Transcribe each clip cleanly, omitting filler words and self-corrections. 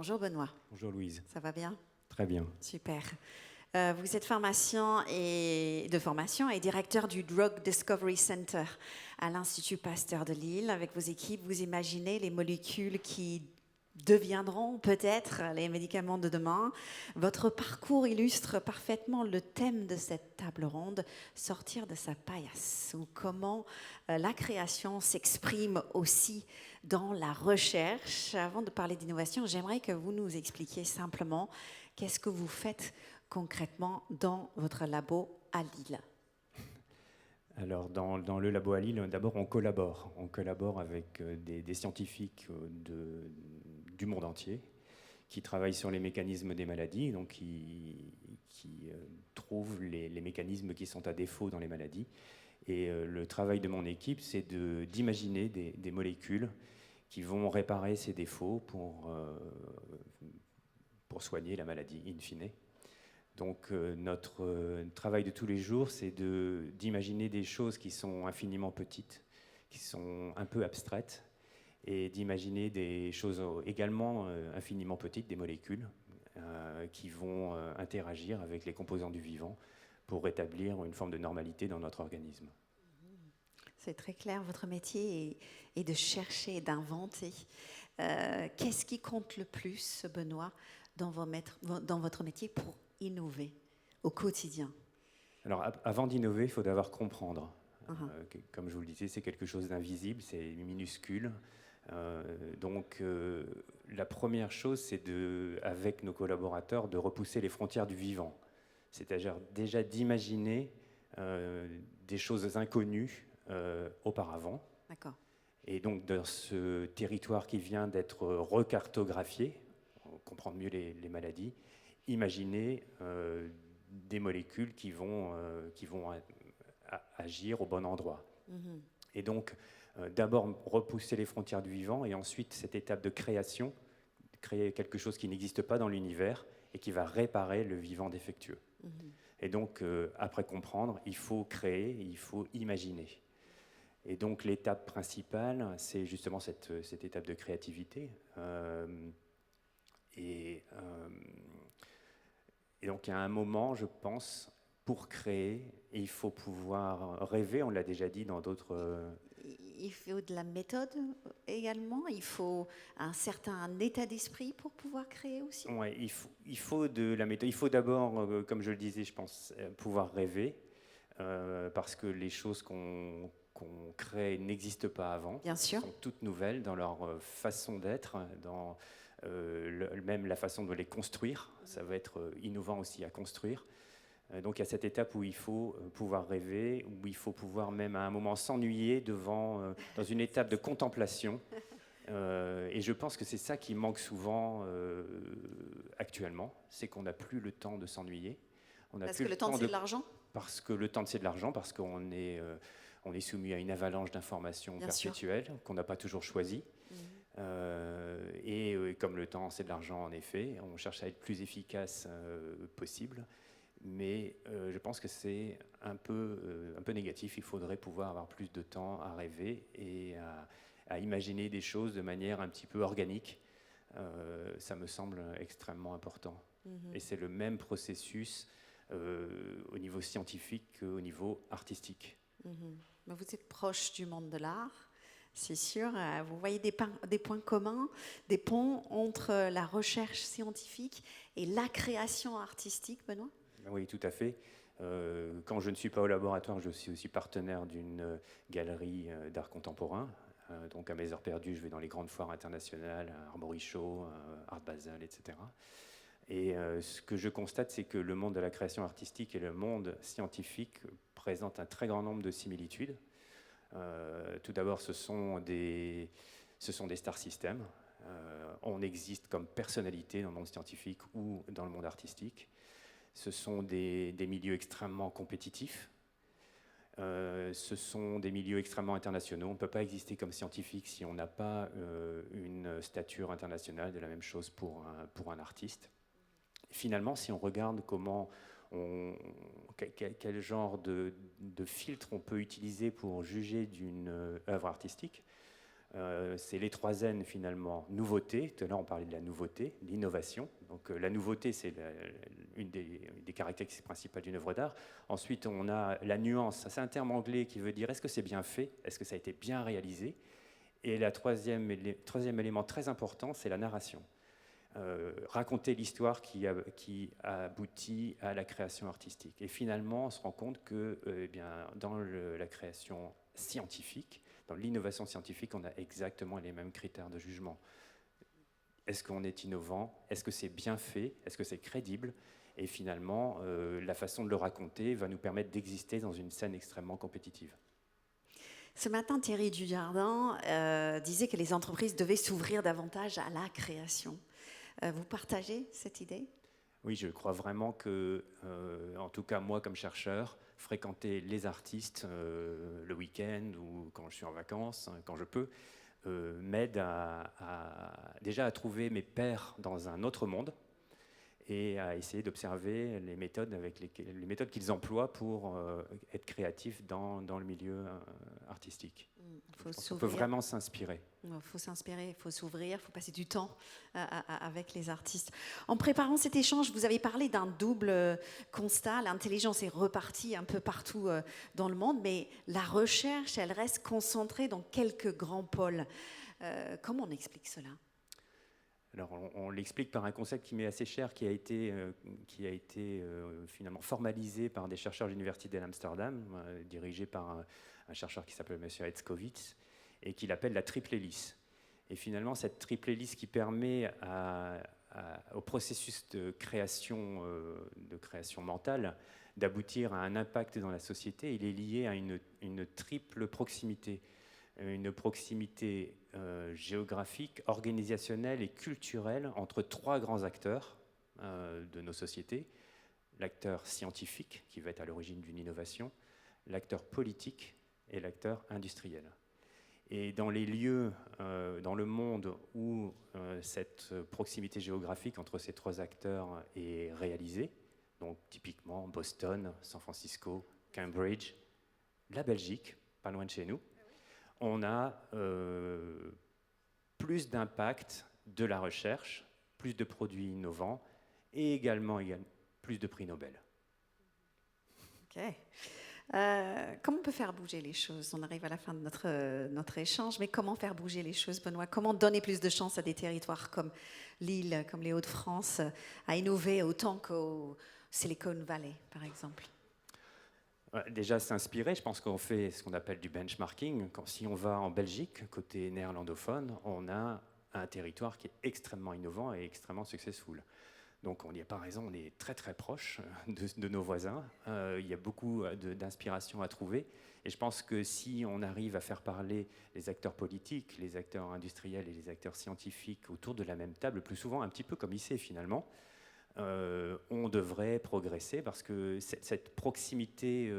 Bonjour Benoît. Bonjour Louise. Ça va bien? Très bien. Super. Vous êtes pharmacien de formation et directeur du Drug Discovery Center à l'Institut Pasteur de Lille. Avec vos équipes, vous imaginez les molécules qui deviendront peut-être les médicaments de demain. Votre parcours illustre parfaitement le thème de cette table ronde, sortir de sa paillasse, ou comment la création s'exprime aussi dans la recherche. Avant de parler d'innovation, j'aimerais que vous nous expliquiez simplement qu'est-ce que vous faites concrètement dans votre labo à Lille. Alors, dans le labo à Lille, d'abord, on collabore. On collabore avec des scientifiques du monde entier qui travaillent sur les mécanismes des maladies, donc qui trouvent les mécanismes qui sont à défaut dans les maladies. Et le travail de mon équipe, c'est d'imaginer des molécules qui vont réparer ces défauts pour soigner la maladie, in fine. Donc notre travail de tous les jours, c'est d'imaginer des choses qui sont infiniment petites, qui sont un peu abstraites, et d'imaginer des choses également infiniment petites, des molécules, qui vont interagir avec les composants du vivant pour rétablir une forme de normalité dans notre organisme. C'est très clair, votre métier est de chercher et d'inventer. Qu'est-ce qui compte le plus, Benoît, dans votre métier pour innover au quotidien? Alors, avant d'innover, il faut d'abord comprendre. Comme je vous le disais, c'est quelque chose d'invisible, c'est minuscule. Donc, la première chose, c'est avec nos collaborateurs, de repousser les frontières du vivant. C'est-à-dire déjà d'imaginer des choses inconnues auparavant. D'accord. Et donc, dans ce territoire qui vient d'être recartographié, comprendre mieux les maladies, imaginer des molécules qui vont agir au bon endroit. Et donc, d'abord repousser les frontières du vivant, et ensuite cette étape de création, créer quelque chose qui n'existe pas dans l'univers et qui va réparer le vivant défectueux. Et donc, après comprendre, il faut créer, il faut imaginer. Et donc, l'étape principale, c'est justement cette étape de créativité. Et donc, il y a un moment, je pense, pour créer, il faut pouvoir rêver, on l'a déjà dit dans d'autres... Il faut de la méthode également, il faut un certain état d'esprit pour pouvoir créer aussi. Ouais, il faut de la méthode. Il faut d'abord, comme je le disais, je pense, pouvoir rêver, parce que les choses qu'on crée n'existent pas avant. Bien sûr. Elles sont toutes nouvelles dans leur façon d'être, dans même la façon de les construire. Ça va être innovant aussi à construire. Donc il y a cette étape où il faut pouvoir rêver, où il faut pouvoir même à un moment s'ennuyer dans une étape de contemplation. Et je pense que c'est ça qui manque souvent actuellement, c'est qu'on n'a plus le temps de s'ennuyer. Parce que le temps, c'est de l'argent ? Parce que le temps, c'est de l'argent, parce qu'on est soumis à une avalanche d'informations perpétuelles qu'on n'a pas toujours choisies. Et comme le temps, c'est de l'argent, en effet, on cherche à être plus efficace possible. Mais je pense que c'est un peu négatif. Il faudrait pouvoir avoir plus de temps à rêver et à imaginer des choses de manière un petit peu organique. Ça me semble extrêmement important. Et c'est le même processus au niveau scientifique qu'au niveau artistique. Vous êtes proche du monde de l'art, c'est sûr. Vous voyez des points communs, des ponts entre la recherche scientifique et la création artistique, Benoît ? Oui, tout à fait. Quand je ne suis pas au laboratoire, je suis aussi partenaire d'une galerie d'art contemporain. Donc à mes heures perdues, je vais dans les grandes foires internationales, à Arborishow, Art Basel, etc. Et ce que je constate, c'est que le monde de la création artistique et le monde scientifique présentent un très grand nombre de similitudes. Tout d'abord, ce sont des star systems. On existe comme personnalité dans le monde scientifique ou dans le monde artistique. Ce sont des milieux extrêmement compétitifs. Ce sont des milieux extrêmement internationaux. On ne peut pas exister comme scientifique si on n'a pas une stature internationale. De la même chose pour un artiste. Finalement, si on regarde quel genre de filtre on peut utiliser pour juger d'une œuvre artistique, C'est les 3 N finalement. Nouveauté, tout à l'heure on parlait de la nouveauté, l'innovation. Donc la nouveauté, c'est une des caractéristiques principales d'une œuvre d'art. Ensuite, on a la nuance. C'est un terme anglais qui veut dire est-ce que c'est bien fait, est-ce que ça a été bien réalisé. Et le troisième élément très important, c'est la narration. Raconter l'histoire qui aboutit à la création artistique. Et finalement, on se rend compte que dans la création scientifique, dans l'innovation scientifique, on a exactement les mêmes critères de jugement. Est-ce qu'on est innovant? Est-ce que c'est bien fait? Est-ce que c'est crédible? Et finalement, la façon de le raconter va nous permettre d'exister dans une scène extrêmement compétitive. Ce matin, Thierry Dujardin disait que les entreprises devaient s'ouvrir davantage à la création. Vous partagez cette idée? Oui, je crois vraiment que, en tout cas moi comme chercheur, fréquenter les artistes le week-end ou quand je suis en vacances, quand je peux, m'aide déjà à trouver mes pairs dans un autre monde et à essayer d'observer les méthodes qu'ils emploient pour être créatifs dans le milieu artistique. On peut vraiment s'inspirer. Il faut s'inspirer, il faut s'ouvrir, il faut passer du temps avec les artistes. En préparant cet échange, vous avez parlé d'un double constat. L'intelligence est repartie un peu partout dans le monde, mais la recherche, elle reste concentrée dans quelques grands pôles. Comment on explique cela ? Alors, on l'explique par un concept qui m'est assez cher, qui a été finalement formalisé par des chercheurs de l'université d'Amsterdam, dirigé par un chercheur qui s'appelle M. Hetzkovits, et qui l'appelle la triple hélice. Et finalement, cette triple hélice qui permet au processus de création mentale d'aboutir à un impact dans la société, il est lié à une triple proximité. Une proximité géographique, organisationnelle et culturelle entre 3 grands acteurs de nos sociétés. L'acteur scientifique, qui va être à l'origine d'une innovation, l'acteur politique et l'acteur industriel. Et dans les lieux, dans le monde où cette proximité géographique entre ces 3 acteurs est réalisée, donc typiquement Boston, San Francisco, Cambridge, la Belgique, pas loin de chez nous, on a plus d'impact de la recherche, plus de produits innovants et également plus de prix Nobel. Ok. Comment on peut faire bouger les choses? On arrive à la fin de notre échange, mais comment faire bouger les choses, Benoît? Comment donner plus de chance à des territoires comme Lille, comme les Hauts-de-France, à innover autant qu'au Silicon Valley, par exemple? Déjà s'inspirer, je pense qu'on fait ce qu'on appelle du benchmarking. Si on va en Belgique, côté néerlandophone, on a un territoire qui est extrêmement innovant et extrêmement successful. Donc on n'y a pas raison, on est très très proche de nos voisins. Il y a beaucoup d'inspiration à trouver. Et je pense que si on arrive à faire parler les acteurs politiques, les acteurs industriels et les acteurs scientifiques autour de la même table, plus souvent un petit peu comme ici finalement, on devrait progresser parce que cette proximité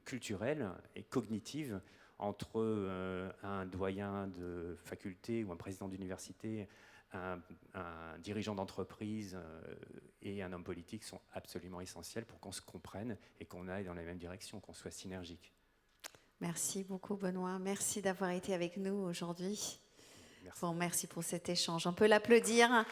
culturelle et cognitive entre un doyen de faculté ou un président d'université, un dirigeant d'entreprise et un homme politique sont absolument essentiels pour qu'on se comprenne et qu'on aille dans la même direction, qu'on soit synergique. Merci beaucoup, Benoît. Merci d'avoir été avec nous aujourd'hui. Merci. Bon, merci pour cet échange. On peut l'applaudir.